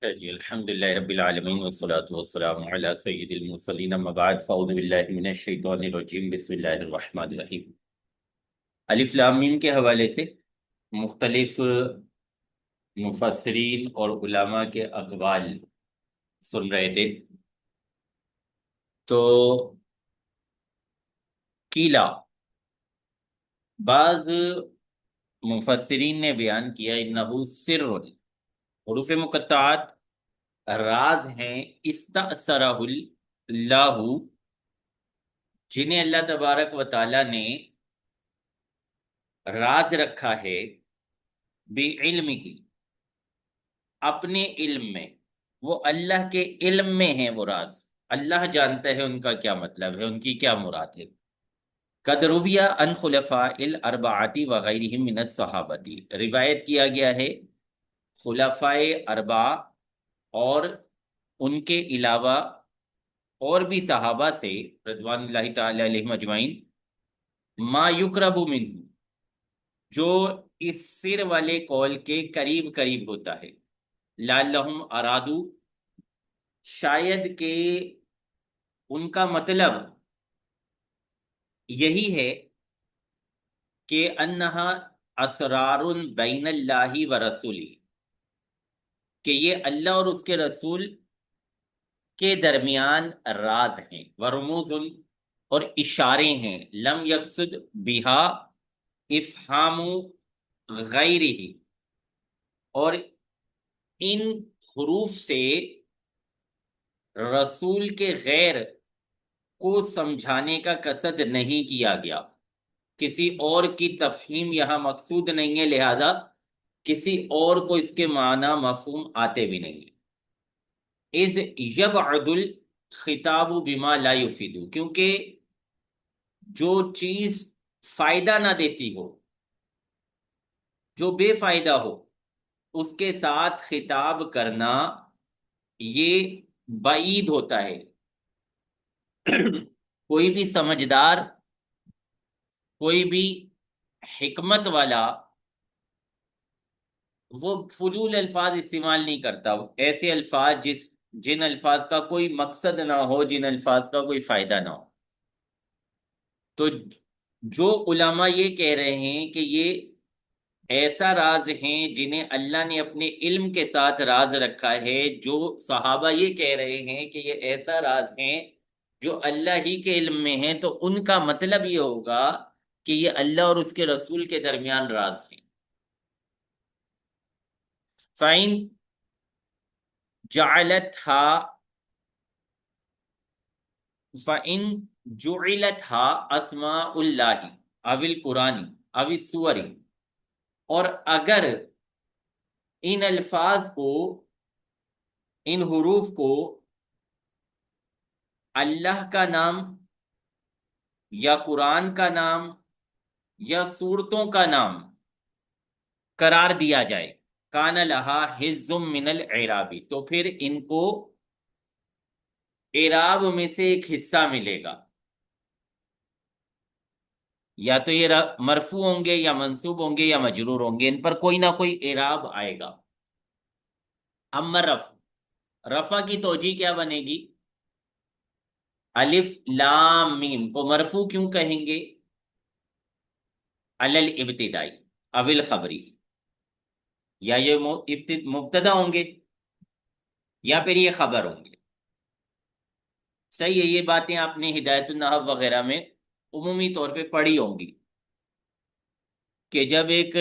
جی الحمد للہ رب العالمین والصلاة والسلام علی سید المرسلین اما بعد فاعوذ باللہ من الشیطان الرجیم بسم اللہ الرحمن الرحیم۔ الف لام میم کے حوالے سے مختلف مفسرین اور علماء کے اقوال سن رہے تھے، تو قیلا بعض مفسرین نے بیان کیا انہو سر، حروف مقطعات راز ہیں، استأثرہ اللہ، جنہیں اللہ تبارک و تعالی نے راز رکھا ہے بعلم ہی، اپنے علم میں، وہ اللہ کے علم میں ہیں، وہ راز اللہ جانتا ہے ان کا کیا مطلب ہے، ان کی کیا مراد ہے۔ قد رویہ عن خلفاء الاربعۃ وغیرہم من الصحابۃ، روایت کیا گیا ہے خلفائے اربعہ اور ان کے علاوہ اور بھی صحابہ سے رضوان اللہ تعالی علیہم اجمعین، ما یقرب منہ، جو اس سر والے قول کے قریب قریب ہوتا ہے، لعلہم ارادو، شاید کہ ان کا مطلب یہی ہے کہ انہا اسرار بین اللہ و رسولی، کہ یہ اللہ اور اس کے رسول کے درمیان راز ہیں، ورموز، اور اشارے ہیں، لم یقصد بہا افہام غیرہ، اور ان حروف سے رسول کے غیر کو سمجھانے کا قصد نہیں کیا گیا، کسی اور کی تفہیم یہاں مقصود نہیں ہے، لہذا کسی اور کو اس کے معنی مفہوم آتے بھی نہیں ہیں۔ اذ یبعد الخطاب بما لا یفید، کیونکہ جو چیز فائدہ نہ دیتی ہو، جو بے فائدہ ہو، اس کے ساتھ خطاب کرنا یہ بعید ہوتا ہے۔ کوئی بھی سمجھدار، کوئی بھی حکمت والا وہ فضول الفاظ استعمال نہیں کرتا، ایسے الفاظ جن الفاظ کا کوئی مقصد نہ ہو، جن الفاظ کا کوئی فائدہ نہ ہو۔ تو جو علماء یہ کہہ رہے ہیں کہ یہ ایسا راز ہیں جنہیں اللہ نے اپنے علم کے ساتھ راز رکھا ہے، جو صحابہ یہ کہہ رہے ہیں کہ یہ ایسا راز ہیں جو اللہ ہی کے علم میں ہیں، تو ان کا مطلب یہ ہوگا کہ یہ اللہ اور اس کے رسول کے درمیان راز ہیں۔ فَإِن جعلتها فَإِن جُعِلَتْهَا اسماء اللہ او القرآن او السور، اور اگر ان الفاظ کو، ان حروف کو اللہ کا نام یا قرآن کا نام یا صورتوں کا نام قرار دیا جائے، کان لہا حظ من الاعراب، تو پھر ان کو اعراب میں سے ایک حصہ ملے گا، یا تو یہ مرفوع ہوں گے یا منصوب ہوں گے یا مجرور ہوں گے، ان پر کوئی نہ کوئی اعراب آئے گا۔ اما رفع، رفع کی توجیہ کیا بنے گی؟ الف لام میم کو مرفوع کیوں کہیں گے؟ علی الابتدائی او الخبری، یا یہ مبتدا ہوں گے یا پھر یہ خبر ہوں گے۔ صحیح ہے، یہ باتیں آپ نے ہدایت النحو وغیرہ میں عمومی طور پہ پڑھی ہوں گی کہ جب ایک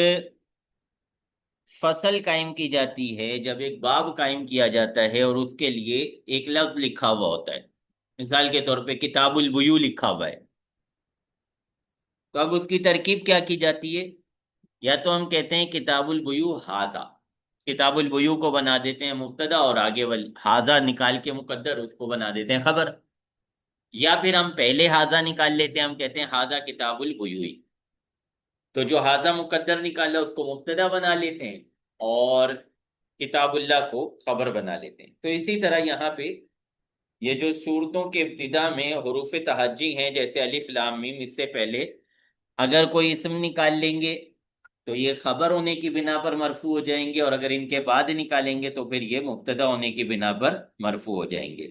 فصل قائم کی جاتی ہے، جب ایک باب قائم کیا جاتا ہے اور اس کے لیے ایک لفظ لکھا ہوا ہوتا ہے، مثال کے طور پہ کتاب البیوع لکھا ہوا ہے، تو اب اس کی ترکیب کیا کی جاتی ہے؟ یا تو ہم کہتے ہیں کتاب البیوع ھذا، کتاب البیوع کو بنا دیتے ہیں مبتدا اور آگے ھذا نکال کے مقدر اس کو بنا دیتے ہیں خبر، یا پھر ہم پہلے ھذا نکال لیتے ہیں، ہم کہتے ہیں ھذا کتاب البیوع، تو جو ھذا مقدر نکالا اس کو مبتدا بنا لیتے ہیں اور کتاب اللہ کو خبر بنا لیتے ہیں۔ تو اسی طرح یہاں پہ یہ جو صورتوں کے ابتدا میں حروف تہجی ہیں، جیسے الف لام میم، اس سے پہلے اگر کوئی اسم نکال لیں گے تو یہ خبر ہونے کی بنا پر مرفوع ہو جائیں گے، اور اگر ان کے بعد نکالیں گے تو پھر یہ مبتدا ہونے کی بنا پر مرفوع ہو جائیں گے۔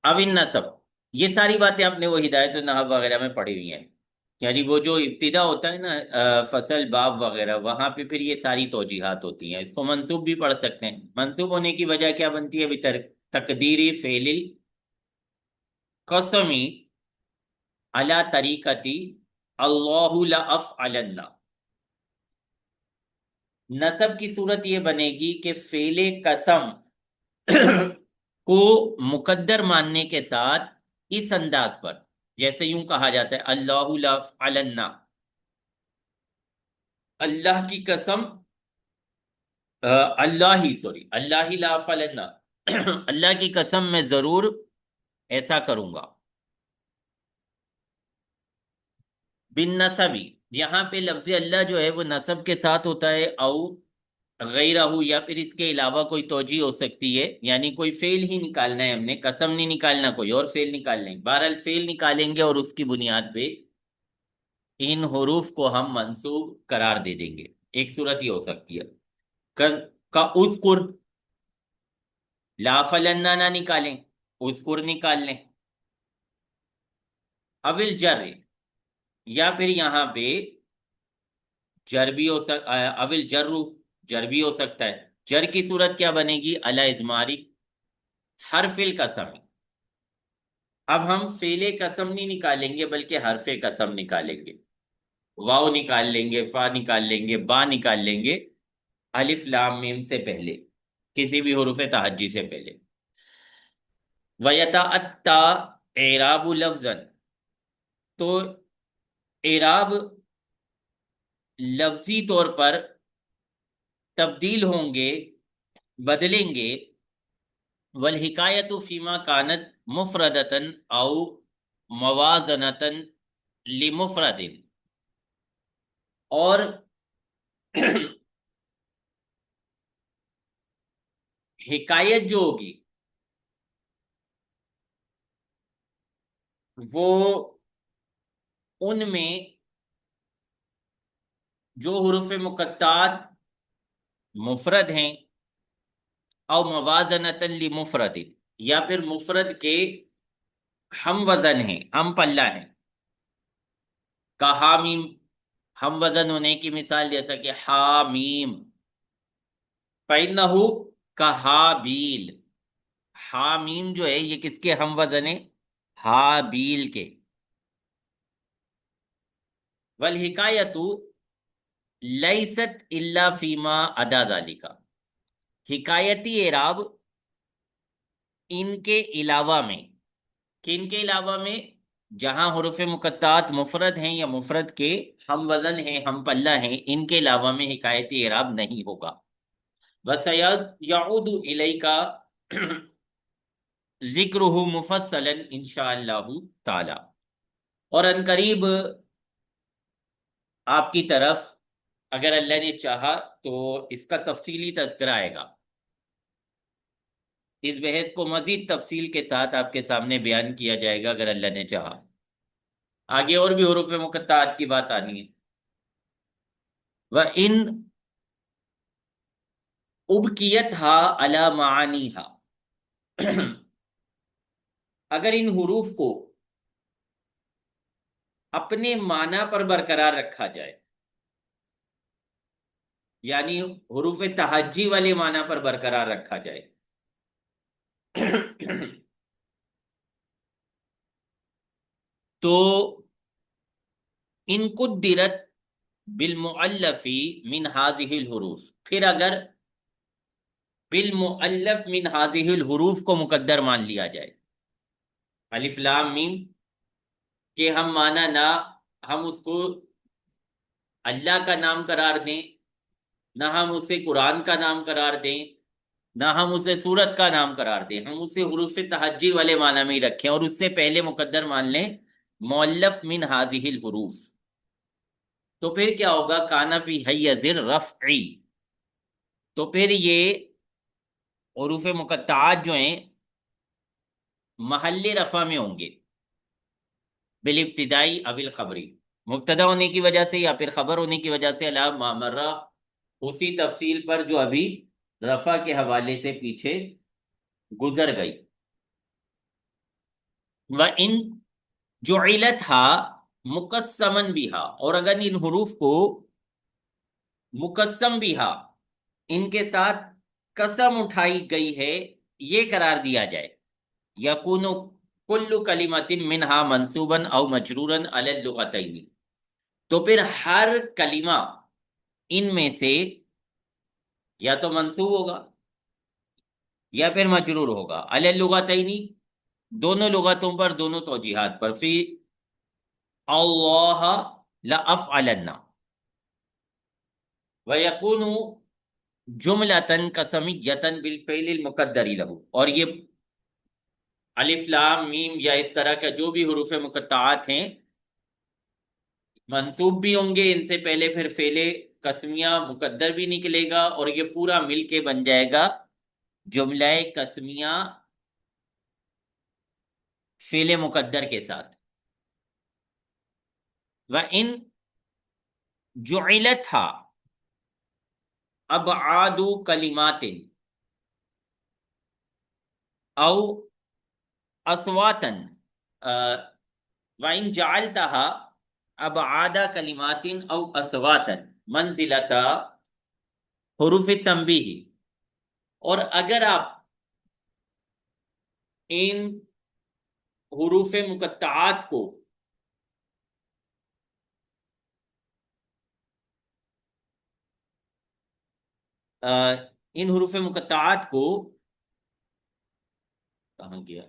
اب ان نصب، یہ ساری باتیں آپ نے وہ ہدایت النحو وغیرہ میں پڑھی ہوئی ہیں، یعنی وہ جو ابتدا ہوتا ہے نا فصل باب وغیرہ، وہاں پہ پھر یہ ساری توجیحات ہوتی ہیں۔ اس کو منصوب بھی پڑھ سکتے ہیں۔ منصوب ہونے کی وجہ کیا بنتی ہے؟ تقدیری فعل القسمی علی طریقتی اللہ لافعلن۔ نصب کی صورت یہ بنے گی کہ فعل قسم کو مقدر ماننے کے ساتھ اس انداز پر، جیسے یوں کہا جاتا ہے اللہ لافعلن، اللہ کی قسم، اللہ ہی لافعلن، اللہ کی قسم میں ضرور ایسا کروں گا۔ بن نصبی، یہاں پہ لفظ اللہ جو ہے وہ نصب کے ساتھ ہوتا ہے، او غیرہ، یا پھر اس کے علاوہ کوئی توجیہ ہو سکتی ہے، یعنی کوئی فعل ہی نکالنا ہے ہم نے، قسم نہیں نکالنا، کوئی اور فعل نکالنا ہے۔ بہرحال فعل نکالیں گے اور اس کی بنیاد پہ ان حروف کو ہم منصوب قرار دے دیں گے۔ ایک صورت یہ ہو سکتی ہے کا اذکر، لا فلنا نہ نکالیں، اذکر نکال لیں۔ اول جر، یا پھر یہاں پہ جر بھی ہو سکتا، اول جر بھی ہو سکتا ہے۔ جر کی صورت کیا بنے گی؟ علی ازماری حرف القسم۔ اب ہم فعل قسم نہیں نکالیں گے بلکہ حرف قسم نکالیں گے، واو نکال لیں گے، فا نکال لیں گے، با نکال لیں گے، الف لام میم سے پہلے، کسی بھی حروف تہجی سے پہلے۔ وَيَتَأَتَّى اعراب لفظاً، تو اعراب لفظی طور پر تبدیل ہوں گے، بدلیں گے، والحکایت فیما کانت مفردتن او موازنتن لمفرد، اور حکایت جو ہوگی وہ ان میں جو حروف مقطعات مفرد ہیں، او موازنتن لمفرد، یا پھر مفرد کے ہم وزن ہیں، ہم پلہ ہیں، کا حامیم، ہم وزن ہونے کی مثال جیسا کہ حامیم، فَإِنَّهُ كَحَابِیل، حامیم جو ہے یہ کس کے ہم وزن ہے؟ حابیل کے۔ والحکایت لیست الا فیما عدا ذالک، حکایتی اعراب ان کے علاوہ میں، کن کے علاوہ میں؟ جہاں حروف مقطعات مفرد ہیں یا مفرد کے ہم وزن ہیں، ہم پلہ ہیں، ان کے علاوہ میں حکایتی اعراب نہیں ہوگا۔ وَسَيَعُودُ إِلَيْكَ ذِكْرُهُ مُفَصَّلًا انشاءاللہ تعالی، اور ان قریب آپ کی طرف اگر اللہ نے چاہا تو اس کا تفصیلی تذکرہ آئے گا۔ اس بحث کو مزید تفصیل کے ساتھ آپ کے سامنے بیان کیا جائے گا اگر اللہ نے چاہا۔ آگے اور بھی حروف مقطعات کی بات آنی ہے۔ وَإِنْ أُبْقِيَتْهَا عَلَى مَعَانِيهَا، اگر ان حروف کو اپنے معنی پر برقرار رکھا جائے، یعنی حروف تہجی والے معنی پر برقرار رکھا جائے، تو ان قدرت بالمؤلف من هذه الحروف، پھر اگر بالمؤلف من هذه الحروف کو مقدر مان لیا جائے، الف لام میم کہ ہم معنی نہ ہم اس کو اللہ کا نام قرار دیں، نہ ہم اسے قرآن کا نام قرار دیں، نہ ہم اسے سورت کا نام قرار دیں، ہم اسے حروف تہجی والے معنی میں ہی رکھیں، اور اس سے پہلے مقدر مان لیں مؤلف من هذه الحروف، تو پھر کیا ہوگا؟ کانا فی حیز الرفع، تو پھر یہ حروف مقطعات جو ہیں محل رفع میں ہوں گے، بالابتدائی او الخبری، مبتدا ہونے کی وجہ سے یا پھر خبر ہونے کی وجہ سے، علی ما مر، اسی تفصیل پر جو ابھی رفع کے حوالے سے پیچھے گزر گئی۔ وَإِن جُعِلَتْهَا مُقَسَّمًا بِهَا، اور اگر ان حروف کو مقسم بِهَا، ان کے ساتھ قسم اٹھائی گئی ہے، یہ قرار دیا جائے، یکون کل کلمت منہا منصوبا او مجرورا علی اللغتین، تو پھر ہر کلمہ ان میں سے یا تو منصوب ہوگا یا پھر مجرور ہوگا، علی اللغتین، دونوں لغتوں پر، دونوں توجیہات پر، فی اللہ لأفعلن، ویکون جملتن قسمیتن بالفعل المقدر لہو، اور یہ الف لام میم یا اس طرح کا جو بھی حروف مقطعات ہیں منصوب بھی ہوں گے ان سے پہلے، پھر فعل قسمیہ مقدر بھی نکلے گا، اور یہ پورا مل کے بن جائے گا جملہ قسمیہ فعل مقدر کے ساتھ۔ وَإِن جُعِلَتْهَا ابعاد کلمات او اصواتا، وَإِن جَعَلْتَهَا ابعاد کلمات او اصواتا منزلتا حروف تنبیہ، اور اگر آپ ان حروف مقطعات کو ان حروف مقطعات کو کہاں گیا،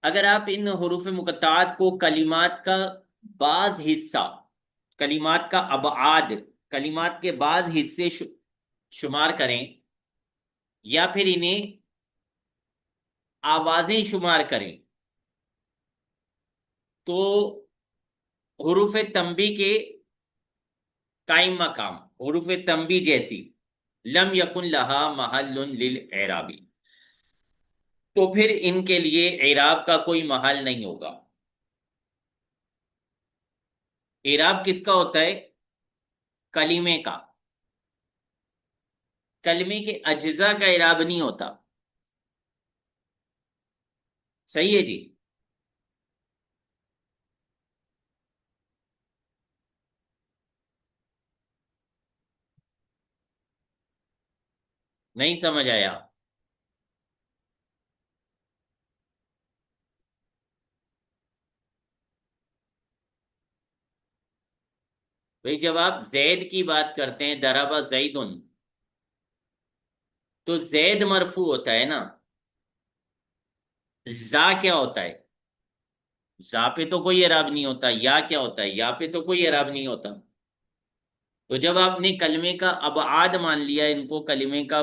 اگر آپ ان حروف مقطعات کو کلمات کا بعض حصہ، کلمات کا ابعاد، کلمات کے بعض حصے شمار کریں، یا پھر انہیں آوازیں شمار کریں، تو حروف تنبیہ کے قائم مقام، حروف تنبیہ جیسی، لم یکن لہا محل للاعراب، تو پھر ان کے لیے اعراب کا کوئی محل نہیں ہوگا۔ اعراب کس کا ہوتا ہے؟ کلمے کا، کلمے کے اجزاء کا اعراب نہیں ہوتا۔ صحیح ہے جی؟ نہیں سمجھ آیا؟ بھئی جب آپ زید کی بات کرتے ہیں، ضرب زیدن، تو زید مرفوع ہوتا ہے نا، زا کیا ہوتا ہے؟ زا پہ تو کوئی اعراب نہیں ہوتا۔ یا کیا ہوتا ہے؟ یا پہ تو کوئی اعراب نہیں ہوتا۔ تو جب آپ نے کلمے کا ابعاد مان لیا، ان کو کلمے کا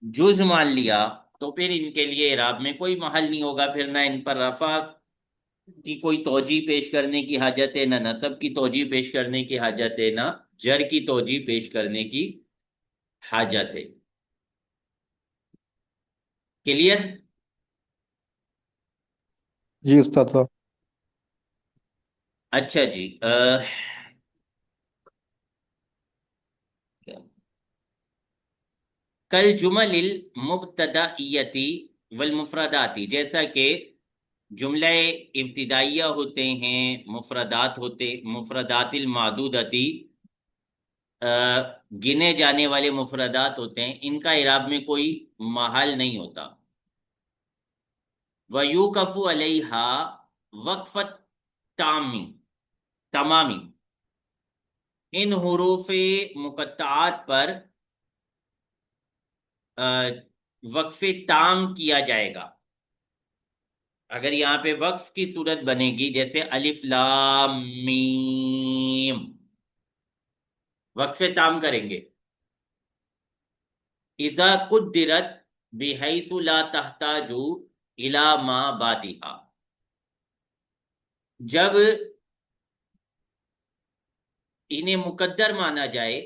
جز مان لیا، تو پھر ان کے لیے اعراب میں کوئی محل نہیں ہوگا، پھر نہ ان پر رفع کی کوئی توجیہ پیش کرنے کی حاجت ہے، نہ نصب کی توجیہ پیش کرنے کی حاجت ہے، نہ جر کی توجیہ پیش کرنے کی حاجت ہے۔ کلیئر؟ جی استاد صاحب۔ اچھا جی، کل جمل المبتدائیتی والمفرداتی، جیسا کہ جملہ ابتدائیہ ہوتے ہیں، مفردات ہوتے، مفردات المعدودتی، گنے جانے والے مفردات ہوتے ہیں، ان کا اعراب میں کوئی محل نہیں ہوتا۔ وَيُوقَفُ عَلَيْهَا وقفت تمامی، ان حروف مقطعات پر وقف تام کیا جائے گا۔ اگر یہاں پہ وقف کی صورت بنے گی، جیسے الف لام میم، وقف تام کریں گے، اذا قدرت بحیث لا تحتاج الی ما بعدها، جب انہیں مقدر مانا جائے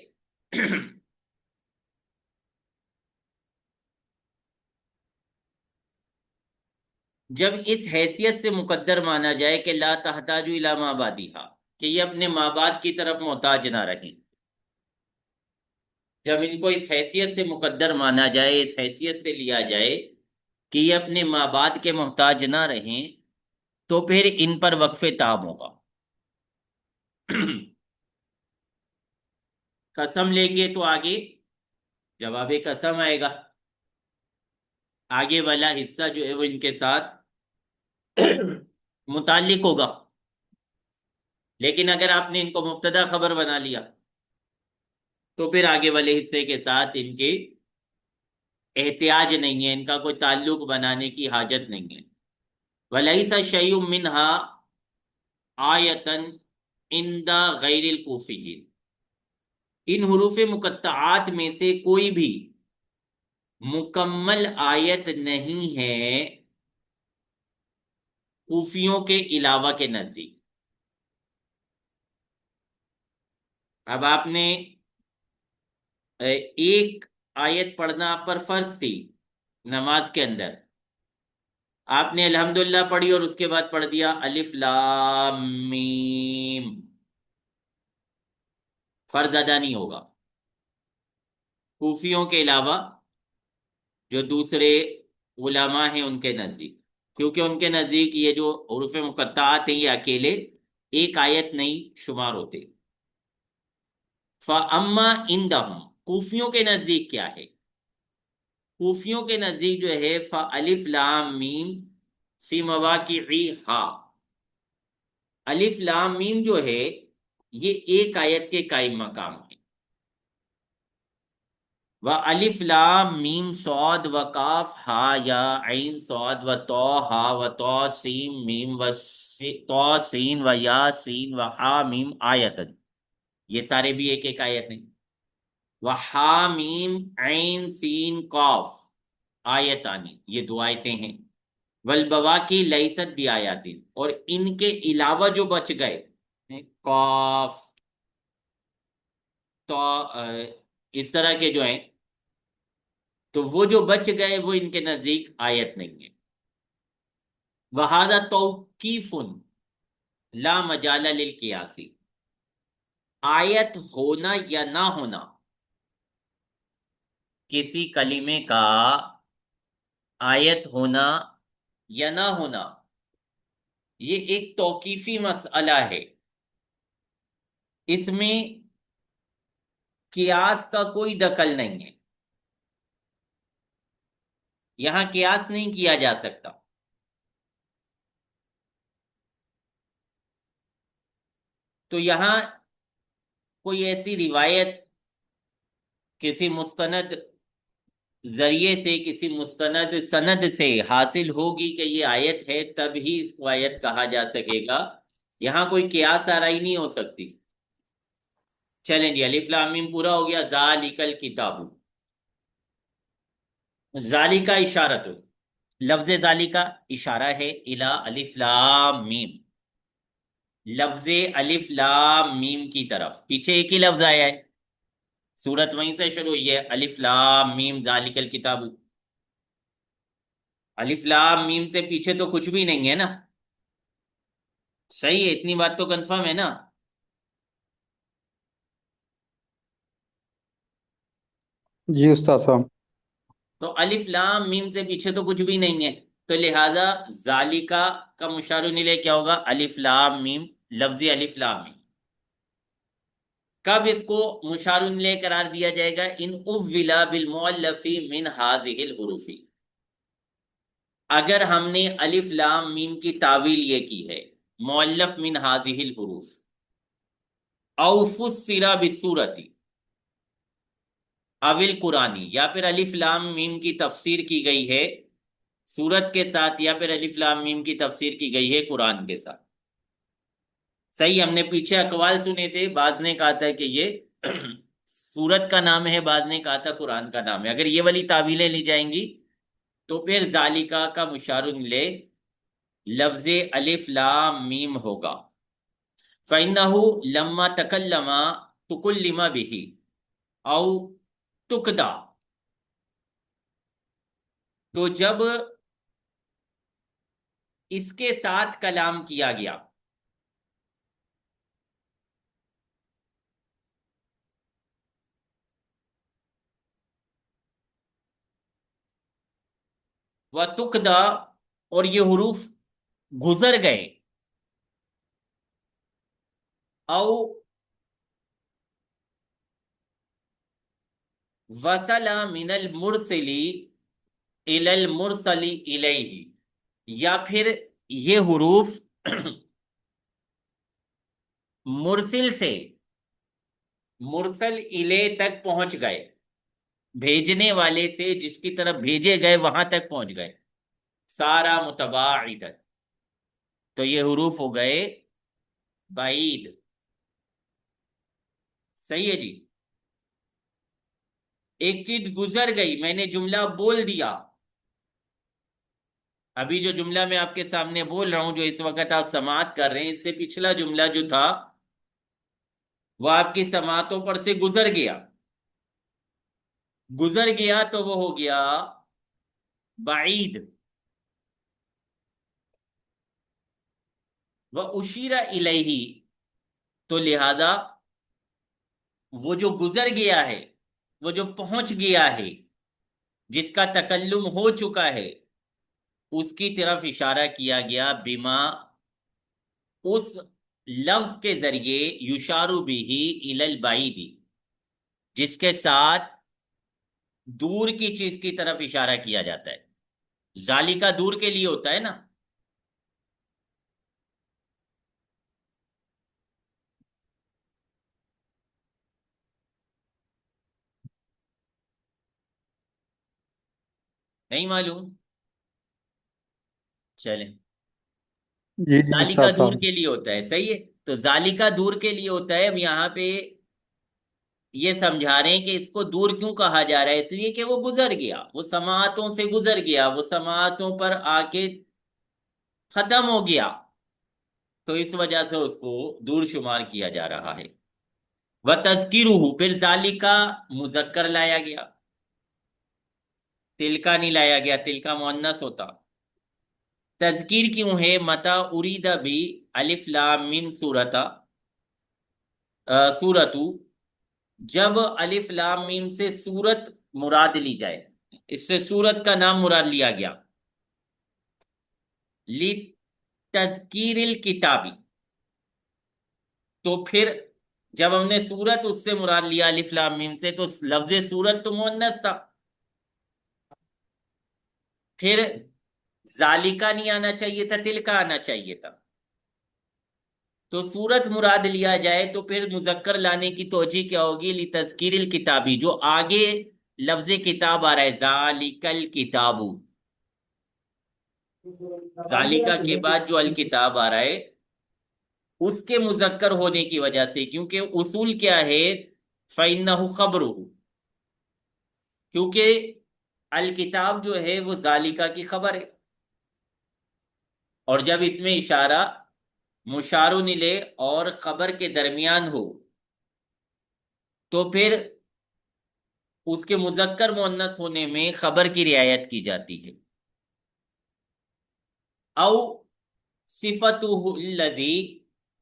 جب اس حیثیت سے مقدر مانا جائے کہ لا تحتاج الی ما بعدہا، کہ یہ اپنے ماں باپ کی طرف محتاج نہ رہیں، جب ان کو اس حیثیت سے مقدر مانا جائے، اس حیثیت سے لیا جائے کہ یہ اپنے ماں باپ کے محتاج نہ رہیں، تو پھر ان پر وقف تام ہوگا۔ قسم لیں گے تو آگے جواب قسم آئے گا، آگے والا حصہ جو ہے وہ ان کے ساتھ متعلق ہوگا۔ لیکن اگر آپ نے ان کو مبتدا خبر بنا لیا تو پھر آگے والے حصے کے ساتھ ان کی احتیاج نہیں ہے، ان کا کوئی تعلق بنانے کی حاجت نہیں ہے۔ وَلَيْسَ شَيْءٌ مِّنْهَا آیَةً عِنْدَ غَيْرِ الْکوفِیِّینَ، ان حروف مقطعات میں سے کوئی بھی مکمل آیت نہیں ہے کوفیوں کے علاوہ کے نزدیک۔ اب آپ نے ایک آیت پڑھنا آپ پر فرض تھی نماز کے اندر، آپ نے الحمدللہ پڑھی اور اس کے بعد پڑھ دیا الف لام میم، فرض ادا نہیں ہوگا کوفیوں کے علاوہ جو دوسرے علماء ہیں ان کے نزدیک، کیونکہ ان کے نزدیک یہ جو حروف مقطعات ہیں یہ اکیلے ایک آیت نہیں شمار ہوتے۔ فَأَمَّا عِنْدَهُمْ، کوفیوں کے نزدیک کیا ہے؟ کوفیوں کے نزدیک جو ہے فَأَلِف لام میم فی مواقعہا، الف لام میم جو ہے یہ ایک آیت کے قائم مقام ہے۔ وَأَلِف لام میم صاد وقاف ہا یا عین صاد وطا ہا وطا سین میم وطا سین ویا سین وحا میم آیتن، یہ سارے بھی ایک ایک آیت ہیں۔ وحا میم عین سین قاف آیتانی، یہ دو آیتیں ہیں۔ والبواقی لیست بھی آیاتین، اور ان کے علاوہ جو بچ گئے قاف تو اس طرح کے جو ہیں، تو وہ جو بچ گئے وہ ان کے نزدیک آیت نہیں ہے۔ وَهَذَا تَوْقِیفٌ لا مجال للقیاس، آیت ہونا یا نہ ہونا کسی کلمے کا، آیت ہونا یا نہ ہونا یہ ایک توقیفی مسئلہ ہے، اس میں قیاس کا کوئی دخل نہیں ہے، یہاں قیاس نہیں کیا جا سکتا۔ تو یہاں کوئی ایسی روایت کسی مستند ذریعے سے، کسی مستند سند سے حاصل ہوگی کہ یہ آیت ہے تب ہی اس کو آیت کہا جا سکے گا، یہاں کوئی قیاس آرائی نہیں ہو سکتی۔ چلیں جی، الف لام میم پورا ہو گیا۔ ذالک الکتاب، ذالکا اشارت، لفظ ذالکا اشارہ ہے الی الف لام میم، لفظ الف لام میم کی طرف، پیچھے ایک ہی لفظ آیا ہے، سورت وہیں سے شروع ہوئی ہے الف لام میم ذالک الکتاب، الف لام میم سے پیچھے تو کچھ بھی نہیں ہے نا، صحیح ہے، اتنی بات تو کنفرم ہے نا۔ جی استاد صاحب۔ تو الف لام میم سے پیچھے تو کچھ بھی نہیں ہے، تو لہذا ذالکا کا مشار الیہ کیا ہوگا؟ الف لام میم، لفظی الف لام میم۔ کب اس کو مشار الیہ قرار دیا جائے گا؟ ان اولا بالمؤلف من هذه الحروف، اگر ہم نے الف لام میم کی تعویل یہ کی ہے مؤلف من هذه الحروف، او فسر بالسورۃ اول قرآنی، یا پھر الف لام میم کی تفسیر کی گئی ہے سورت کے ساتھ، یا پھر الف لام میم کی تفسیر کی گئی ہے قرآن کے ساتھ۔ صحیح، ہم نے پیچھے اقوال سنے تھے، بعض نے کہا تھا کہ یہ سورت کا نام ہے، بعض نے کہا تھا قرآن کا نام ہے۔ اگر یہ والی تعویلیں لی جائیں گی تو پھر ذالکا کا مشار الیہ لفظ الف لام میم ہوگا۔ فَإِنَّهُ لَمَّا تَكَلَّمَ تُكُلِّمَ بِهِ او تُقْدَى، تو جب اس کے ساتھ کلام کیا گیا. وَتُقْدَى، اور یہ حروف گزر گئے. او وصل من المرسلی الی المرسلی الیہ، یا پھر یہ حروف مرسل سے مرسل الیہ تک پہنچ گئے، بھیجنے والے سے جس کی طرف بھیجے گئے وہاں تک پہنچ گئے. سارا متباعدا، تو یہ حروف ہو گئے بعید. صحیح ہے جی. ایک چیز گزر گئی، میں نے جملہ بول دیا. ابھی جو جملہ میں آپ کے سامنے بول رہا ہوں، جو اس وقت آپ سماعت کر رہے ہیں، اس سے پچھلا جملہ جو تھا وہ آپ کی سماعتوں پر سے گزر گیا. گزر گیا تو وہ ہو گیا بعید. وَأُشِیرَ إِلَیہ، تو لہذا وہ جو گزر گیا ہے، وہ جو پہنچ گیا ہے، جس کا تکلم ہو چکا ہے، اس کی طرف اشارہ کیا گیا بما، اس لفظ کے ذریعے، یشارو بھی الی البعید، جس کے ساتھ دور کی چیز کی طرف اشارہ کیا جاتا ہے. ذالکا دور کے لیے ہوتا ہے نا. نہیں معلوم؟ چلیں. جی جی ذالکا استاد دور صاحب. کے لیے ہوتا ہے، صحیح ہے. تو ذالکا دور کے لیے ہوتا ہے. اب یہاں پہ یہ سمجھا رہے ہیں کہ اس کو دور کیوں کہا جا رہا ہے. اس لیے کہ وہ گزر گیا، وہ سماعتوں سے گزر گیا، وہ سماعتوں پر آ کے ختم ہو گیا، تو اس وجہ سے اس کو دور شمار کیا جا رہا ہے. وَتَذْكِرُهُ، پھر ذالکا مذکر لایا گیا، تلکا نہیں لایا گیا، تلکا مؤنث ہوتا. تذکیر کیوں ہے؟ متا ارید بھی الف لام میم سورتا، سورتو، جب الف لام میم سے سورت مراد لی جائے، اس سے سورت کا نام مراد لیا گیا. لی تذکیر الکتابی، تو پھر جب ہم نے سورت اس سے مراد لیا الف لام میم سے، تو لفظ سورت تو مؤنث تھا. پھر ذالکا نہیں آنا چاہیے تھا، تلکا آنا چاہیے تھا. تو سورت مراد لیا جائے تو پھر مذکر لانے کی توجہ کیا ہوگی؟ لتذکیر الکتابی، جو آگے لفظ کتاب آ رہا ہے، ذالک الکتاب، ذالکا کے بعد جو الکتاب آ رہا ہے اس کے مذکر ہونے کی وجہ سے. کیونکہ اصول کیا ہے؟ فَإِنَّهُ خَبْرُهُ، کیونکہ الکتاب جو ہے وہ ذالکا کی خبر ہے. اور جب اس میں اشارہ مشار الیہ اور خبر کے درمیان ہو تو پھر اس کے مذکر مؤنث ہونے میں خبر کی رعایت کی جاتی ہے. او صفته الذی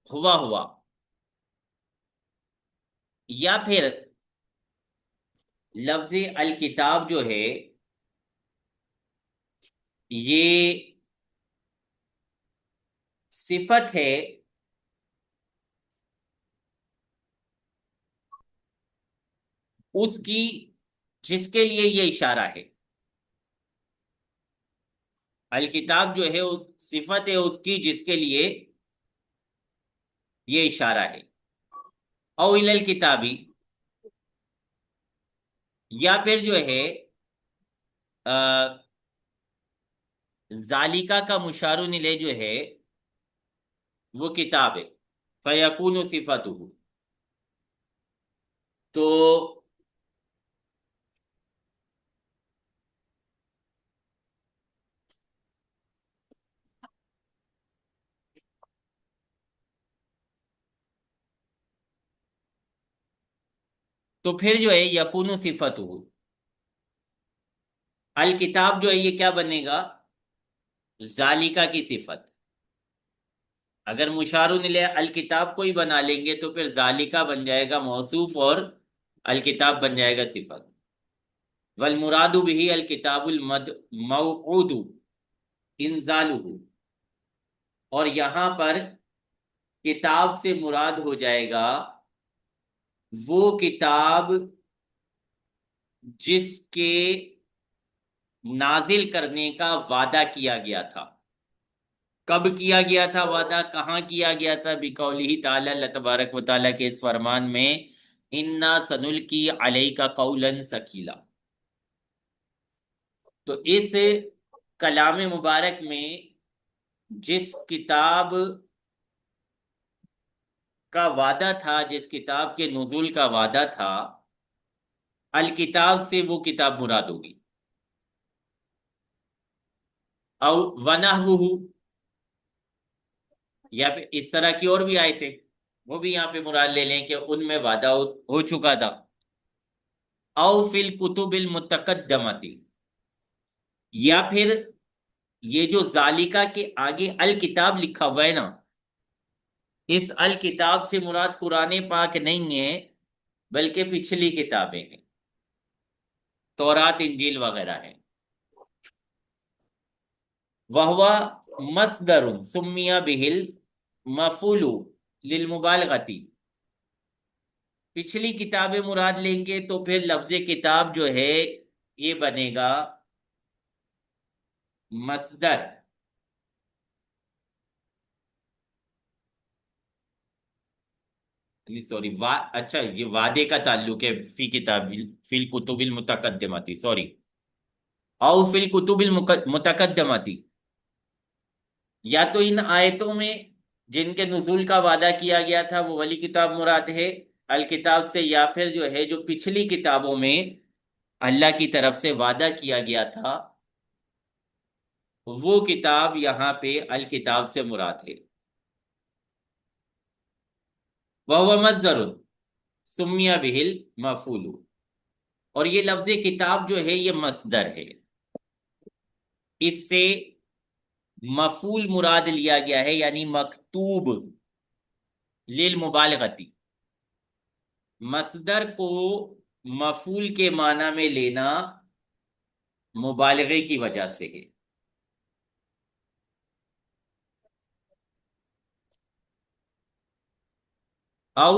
ہوا، یا پھر لفظ الکتاب جو ہے یہ صفت ہے اس کی جس کے لیے یہ اشارہ ہے. الکتاب جو ہے صفت ہے اس کی جس کے لیے یہ اشارہ ہے. او الی الکتابی، یا پھر جو ہے ذالکا کا مشار الیہ جو ہے وہ کتاب ہے، فیکون صفته، تو پھر جو ہے یکون صفته، الکتاب جو ہے یہ کیا بنے گا؟ ذالکا کی صفت، اگر مشار الیہ الکتاب کو ہی بنا لیں گے تو پھر ذالکا بن جائے گا موصوف اور الکتاب بن جائے گا صفت. والمراد به الکتاب الموعود انزالہ، اور یہاں پر کتاب سے مراد ہو جائے گا وہ کتاب جس کے نازل کرنے کا وعدہ کیا گیا تھا. کب کیا گیا تھا وعدہ، کہاں کیا گیا تھا؟ بقولہ تعالی، اللہ تبارک و تعالیٰ کے اس فرمان میں، انا سنلقی علیک قولا ثقیلا. تو اس کلام مبارک میں جس کتاب کا وعدہ تھا، جس کتاب کے نزول کا وعدہ تھا، الکتاب سے وہ کتاب مراد ہوگی. او ونحوہ، یا پھر اس طرح کی اور بھی آیتیں وہ بھی یہاں پہ مراد لے لیں کہ ان میں وعدہ ہو چکا تھا. او فی الکتب المتقدمتی، یا پھر یہ جو ذالکہ کے آگے الکتاب لکھا ہوا ہے نا، اس الکتاب سے مراد قرآن پاک نہیں ہے بلکہ پچھلی کتابیں ہیں، تورات انجیل وغیرہ ہیں. وَهُوَ مصدر سمی بہ المفعول للمبالغتی، پچھلی کتابیں مراد لیں گے تو پھر لفظ کتاب جو ہے یہ بنے گا مصدر. سوری، اچھا یہ وعدے کا تعلق ہے، فی کتاب، فی الکتب المتقدمتی، سوری، او فی الکتب المتقدمتی. یا تو ان آیتوں میں جن کے نزول کا وعدہ کیا گیا تھا وہ والی کتاب مراد ہے الکتاب سے، یا پھر جو ہے جو پچھلی کتابوں میں اللہ کی طرف سے وعدہ کیا گیا تھا وہ کتاب یہاں پہ الکتاب سے مراد ہے. وَهُوَ مصدر سمی بہ المفعول، اور یہ لفظ کتاب جو ہے یہ مصدر ہے، اس سے مفعول مراد لیا گیا ہے، یعنی مکتوب للمبالغتی. مصدر کو مفعول کے معنی میں لینا مبالغے کی وجہ سے ہے. او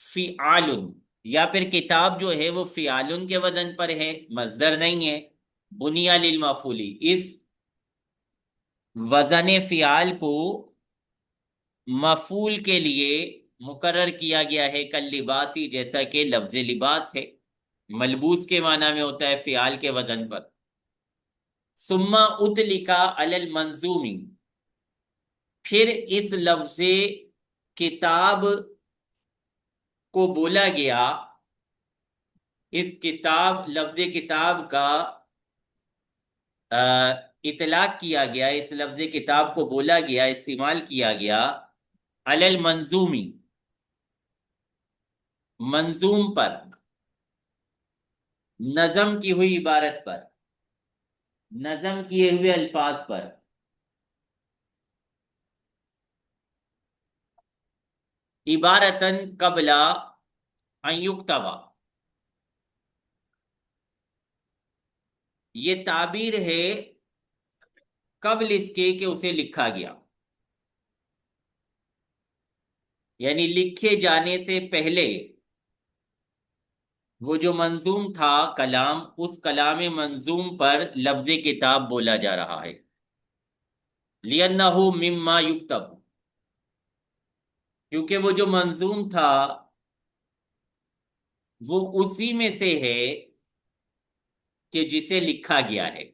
فعال، یا پھر کتاب جو ہے وہ فعال کے وزن پر ہے، مصدر نہیں ہے. بنیا للمفعولی، اس وزن فعال کو مفعول کے لیے مقرر کیا گیا ہے، کل لباسی، جیسا کہ لفظ لباس ہے، ملبوس کے معنی میں ہوتا ہے فعال کے وزن پر. ثم اطلق علی المنظومی، پھر اس لفظ کتاب کو بولا گیا، اس کتاب، لفظ کتاب کا اطلاق کیا گیا، اس لفظ کتاب کو بولا گیا، استعمال کیا گیا علی المنظومی، منظوم پر، نظم کی ہوئی عبارت پر، نظم کیے ہوئے الفاظ پر. عبارتاً قبل ان یکتب، یہ تعبیر ہے قبل اس کے کہ اسے لکھا گیا، یعنی لکھے جانے سے پہلے وہ جو منظوم تھا کلام، اس کلام منظوم پر لفظ کتاب بولا جا رہا ہے. لِأَنَّهُ مِمَّا يُكْتَبُ، کیونکہ وہ جو منظوم تھا وہ اسی میں سے ہے کہ جسے لکھا گیا ہے.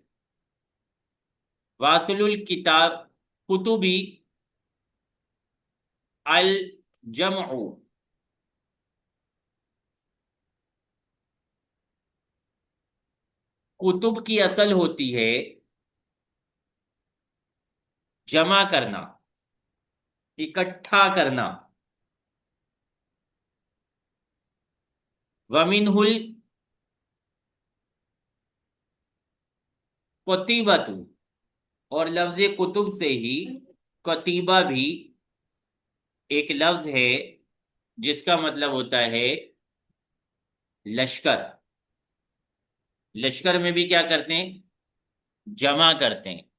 واصل الکتاب کتبی الجمع، کتب کی اصل ہوتی ہے جمع کرنا، اکٹھا کرنا. وَمِنْهُ الْكُتِبَةُ، اور لفظ کتب سے ہی کتیبہ بھی ایک لفظ ہے جس کا مطلب ہوتا ہے لشکر. لشکر میں بھی کیا کرتے ہیں؟ جمع کرتے ہیں.